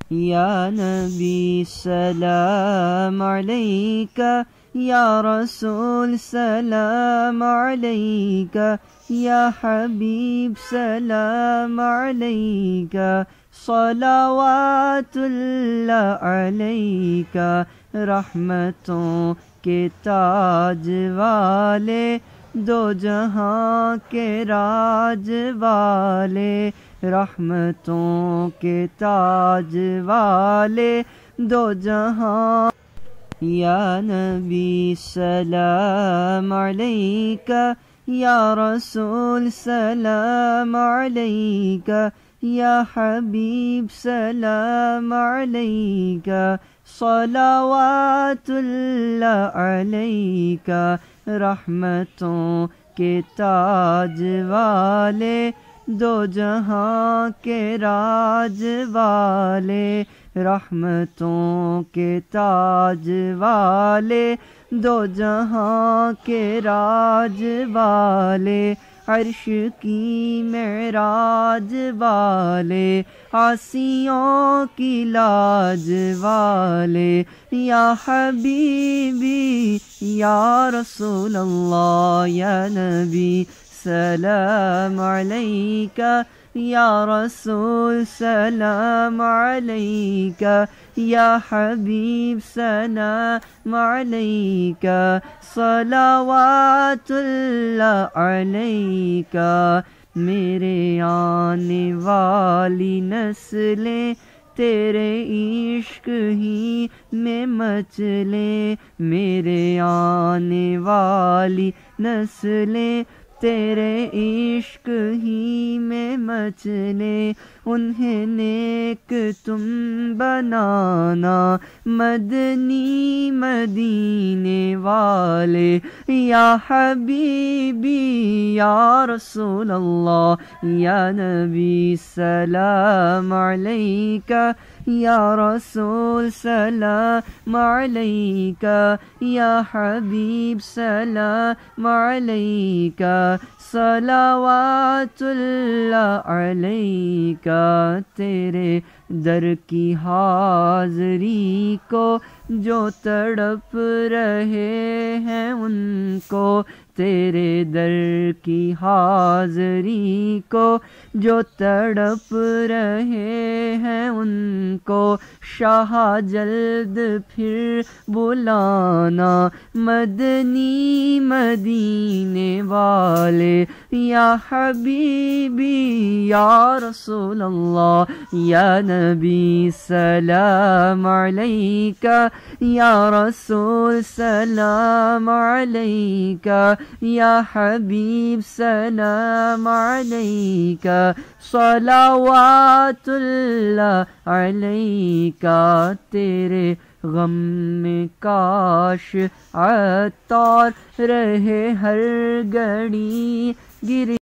یا نبی سلام علیکہ، یا رسول سلام علیکہ، یا حبیب سلام علیکہ، صلوات اللہ علیکہ۔ رحمتوں کے تاج والے، دو جہاں کے راج والے، رحمتوں کے تاج والے، دو جہاں۔ یا نبی سلام علیکہ، یا رسول سلام علیکہ، یا حبیب سلام علیکہ، صلوات اللہ علیکہ۔ رحمتوں کے تاج والے، دو جہاں کے راج والے، رحمتوں کے تاج والے، دو جہاں کے راج والے، عرش کی معراج والے، عاصیوں کی لاج والے۔ یا حبیبی یا رسول اللہ، یا نبی سلام علیکہ، یا رسول سلام علیکہ، یا حبیب سلام علیکہ، صلوات اللہ علیکہ۔ میرے آنے والی نسلیں تیرے عشق ہی میں مچلیں، میرے آنے والی نسلیں تیرے عشق ہی میں مچلیں۔ انہیں نیک تم بنانا مدنی مدینے والے۔ یا حبیبی یا رسول اللہ، یا نبی سلام علیکہ، یا رسول سلام علیکہ، یا حبیب سلام علیکہ، صلوات اللہ علیکہ۔ تیرے در کی حاضری کو جو تڑپ رہے ہیں ان کو، تیرے در کی حاضری کو جو تڑپ رہے ہیں ان کو، شاہ جلد پھر بلانا مدنی مدینے والے۔ یا حبیبی یا رسول اللہ، یا نبی سلام علیکہ، یا رسول سلام علیکہ، یا حبیب سلام علیکہ، صلوات اللہ علیکہ۔ تیرے غم میں کاش عطار رہے ہر گھڑی گر